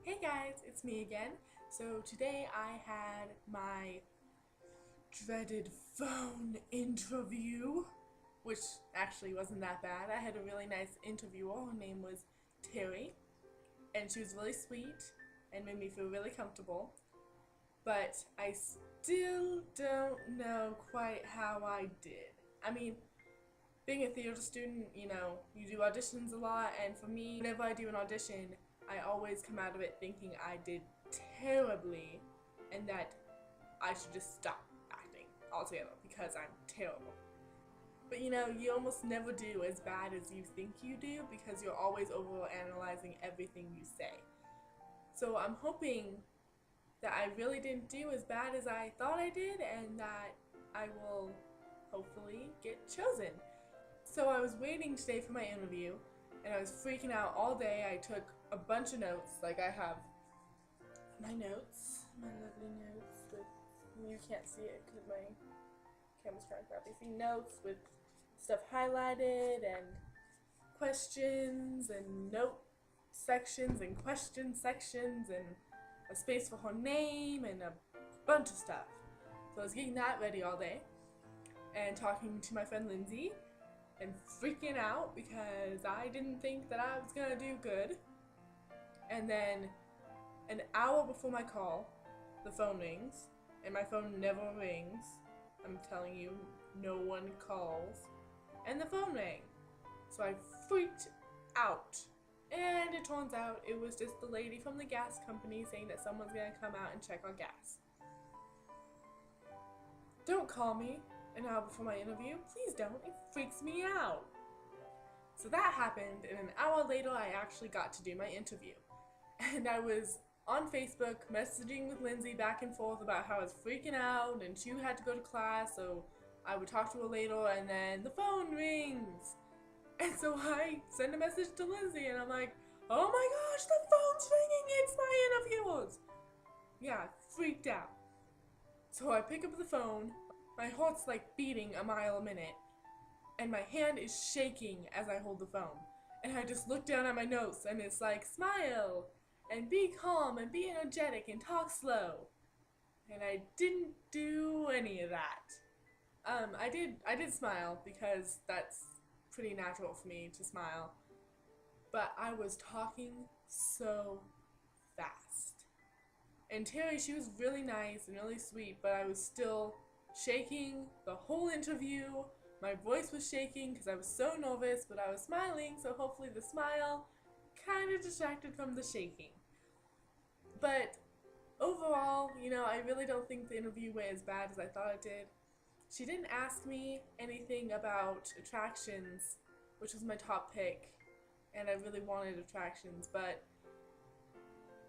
Hey guys, it's me again. So today I had my dreaded phone interview, which actually wasn't that bad. I had a really nice interviewer. Her name was Terry, and she was really sweet and made me feel really comfortable. But I still don't know quite how I did. I mean, being a theater student, you do auditions a lot, and for me, whenever I do an audition, I always come out of it thinking I did terribly and that I should just stop acting altogether because I'm terrible. But you almost never do as bad as you think you do because you're always overanalyzing everything you say. So I'm hoping that I really didn't do as bad as I thought I did and that I will hopefully get chosen. So I was waiting today for my interview and I was freaking out all day. I took a bunch of notes, like I have my notes, my lovely notes with, you can't see it because my camera's kind of crappy. See, notes with stuff highlighted and questions and note sections and question sections and a space for her name and a bunch of stuff. So I was getting that ready all day and talking to my friend Lindsay and freaking out because I didn't think that I was gonna do good. And then an hour before my call, the phone rings, and my phone never rings. I'm telling you, no one calls. And the phone rang. So I freaked out. And it turns out it was just the lady from the gas company saying that someone's gonna come out and check our gas. Don't call me an hour before my interview. Please don't. It freaks me out. So that happened, and an hour later I actually got to do my interview. And I was on Facebook messaging with Lindsay back and forth about how I was freaking out and she had to go to class, so I would talk to her later, and then the phone rings. And so I send a message to Lindsay and I'm like, oh my gosh, the phone's ringing, it's my interviewers. Yeah, freaked out. So I pick up the phone, my heart's like beating a mile a minute, and my hand is shaking as I hold the phone. And I just look down at my notes and it's like, smile, and be calm, and be energetic, and talk slow. And I didn't do any of that. I did smile because that's pretty natural for me to smile. But I was talking so fast. And Terry, she was really nice and really sweet, but I was still shaking the whole interview. My voice was shaking because I was so nervous, but I was smiling, so hopefully the smile kind of distracted from the shaking. But overall, I really don't think the interview went as bad as I thought it did. She didn't ask me anything about attractions, which was my top pick, and I really wanted attractions, but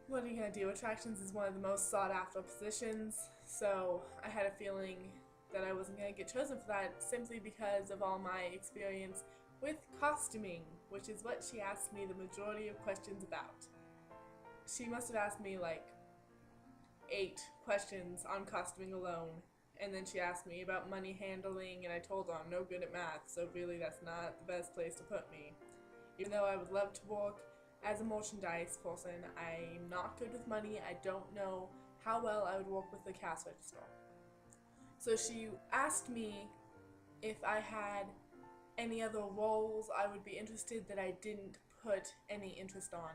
what are you gonna do? Attractions is one of the most sought after positions, so I had a feeling that I wasn't gonna get chosen for that simply because of all my experience with costuming, which is what she asked me the majority of questions about. She must have asked me like 8 questions on costuming alone, and then she asked me about money handling, and I told her I'm no good at math, so really that's not the best place to put me. Even though I would love to work as a merchandise person, I'm not good with money. I don't know how well I would work with the cash register. So she asked me if I had any other roles I would be interested that I didn't put any interest on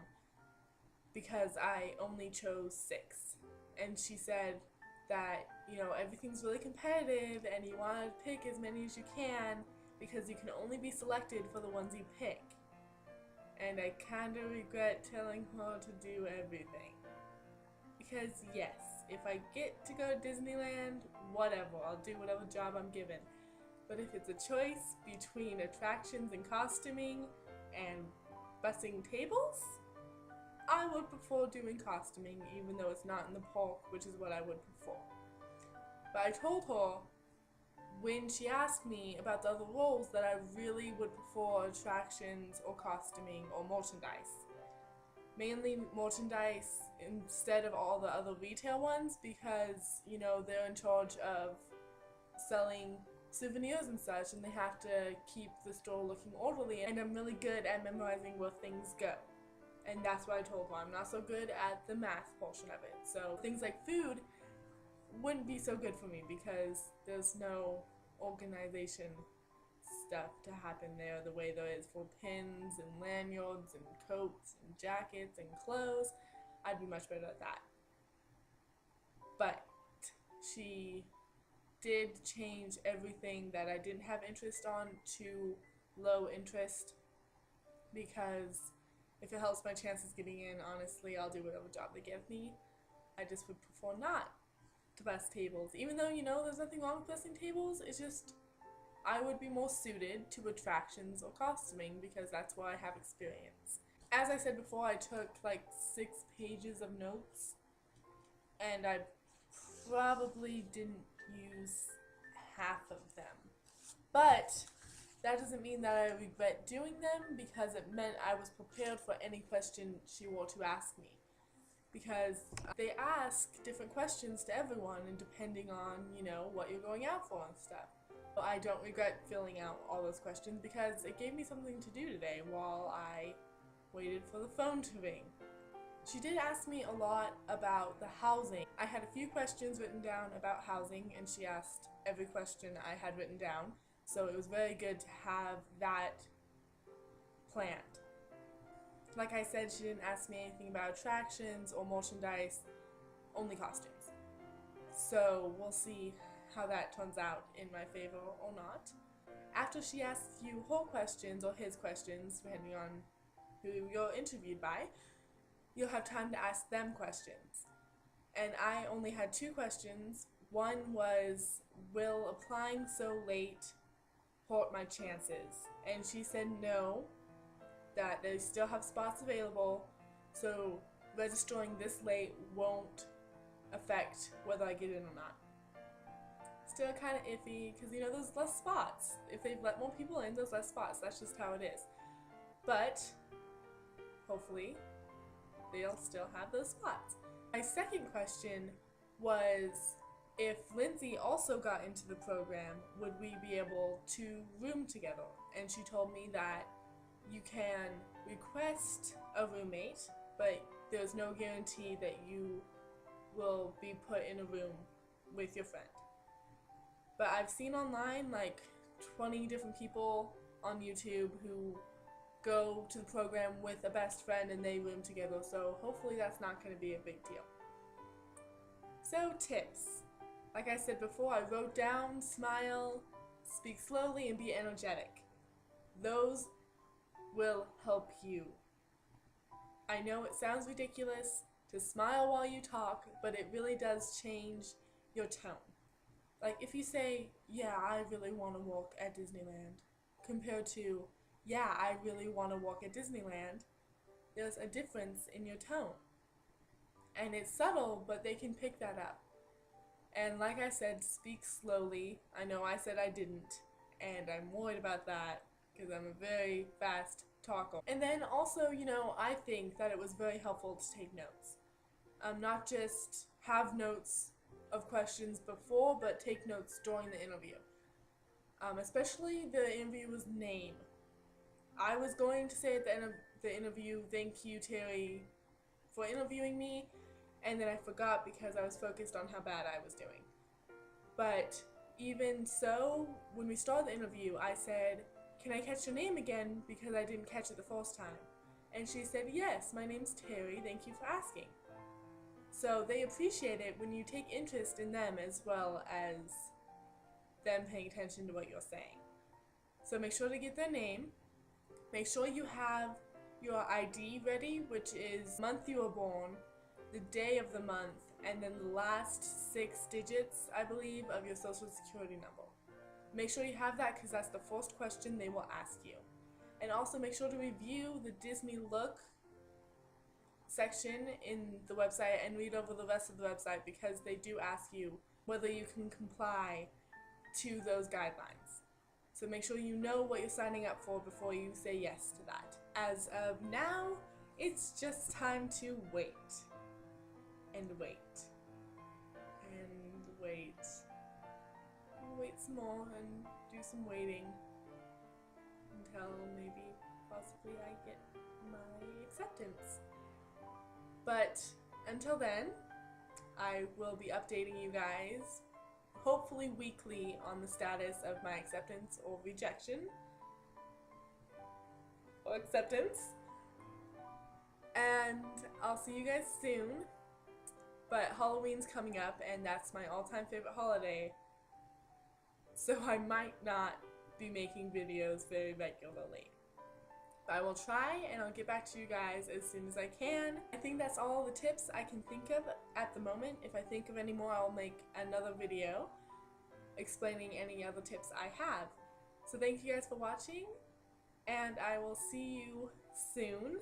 because I only chose 6. And she said that, everything's really competitive and you want to pick as many as you can because you can only be selected for the ones you pick. And I kind of regret telling her to do everything. Because yes, if I get to go to Disneyland, whatever, I'll do whatever job I'm given. But if it's a choice between attractions and costuming and bussing tables, I would prefer doing costuming even though it's not in the park, which is what I would prefer. But I told her when she asked me about the other roles that I really would prefer attractions or costuming or merchandise. Mainly merchandise instead of all the other retail ones because, they're in charge of selling souvenirs and such and they have to keep the store looking orderly, and I'm really good at memorizing where things go. And that's what I told her. I'm not so good at the math portion of it. So things like food wouldn't be so good for me because there's no organization stuff to happen there the way there is for pins and lanyards and coats and jackets and clothes. I'd be much better at that. But she did change everything that I didn't have interest on to low interest, because if it helps my chances getting in, honestly, I'll do whatever job they give me. I just would prefer not to bus tables. Even though, there's nothing wrong with busing tables, it's just I would be more suited to attractions or costuming because that's where I have experience. As I said before, I took like 6 pages of notes, and I probably didn't use half of them. But that doesn't mean that I regret doing them, because it meant I was prepared for any question she were to ask me. Because they ask different questions to everyone, and depending on, what you're going out for and stuff. But I don't regret filling out all those questions because it gave me something to do today while I waited for the phone to ring. She did ask me a lot about the housing. I had a few questions written down about housing, and she asked every question I had written down. So it was very good to have that planned. Like I said, she didn't ask me anything about attractions or merchandise, only costumes. So we'll see how that turns out in my favor or not. After she asks you her questions or his questions, depending on who you're interviewed by, you'll have time to ask them questions. And I only had 2 questions. One was, will applying so late hurt my chances? And she said no, that they still have spots available, so registering this late won't affect whether I get in or not. Still kind of iffy, because there's less spots. If they've let more people in, there's less spots. That's just how it is. But hopefully they'll still have those spots. My second question was, if Lindsay also got into the program, would we be able to room together? And she told me that you can request a roommate, but there's no guarantee that you will be put in a room with your friend. But I've seen online like 20 different people on YouTube who go to the program with a best friend and they room together, so hopefully that's not going to be a big deal. So tips. Like I said before, I wrote down smile, speak slowly, and be energetic. Those will help you. I know it sounds ridiculous to smile while you talk, but it really does change your tone. Like if you say, yeah, I really want to work at Disneyland, compared to, yeah, I really want to work at Disneyland, there's a difference in your tone. And it's subtle, but they can pick that up. And like I said, speak slowly. I know I said I didn't, and I'm worried about that because I'm a very fast talker. And then also, I think that it was very helpful to take notes. Not just have notes of questions before, but take notes during the interview. Especially the interviewer's name. I was going to say at the end of the interview, thank you, Terry, for interviewing me, and then I forgot because I was focused on how bad I was doing. But even so, when we started the interview, I said, can I catch your name again, because I didn't catch it the first time? And she said, yes, my name's Terry, thank you for asking. So they appreciate it when you take interest in them as well as them paying attention to what you're saying. So make sure to get their name. Make sure you have your ID ready, which is the month you were born, the day of the month, and then the last 6 digits, I believe, of your social security number. Make sure you have that because that's the first question they will ask you. And also make sure to review the Disney Look section in the website and read over the rest of the website, because they do ask you whether you can comply to those guidelines. So make sure you know what you're signing up for before you say yes to that. As of now, it's just time to wait. And wait. And wait. And wait some more and do some waiting until maybe possibly I get my acceptance. But until then, I will be updating you guys, hopefully weekly, on the status of my acceptance or rejection. Or acceptance. And I'll see you guys soon. But Halloween's coming up, and that's my all-time favorite holiday. So I might not be making videos very regularly. But I will try, and I'll get back to you guys as soon as I can. I think that's all the tips I can think of at the moment. If I think of any more, I'll make another video explaining any other tips I have. So thank you guys for watching, and I will see you soon.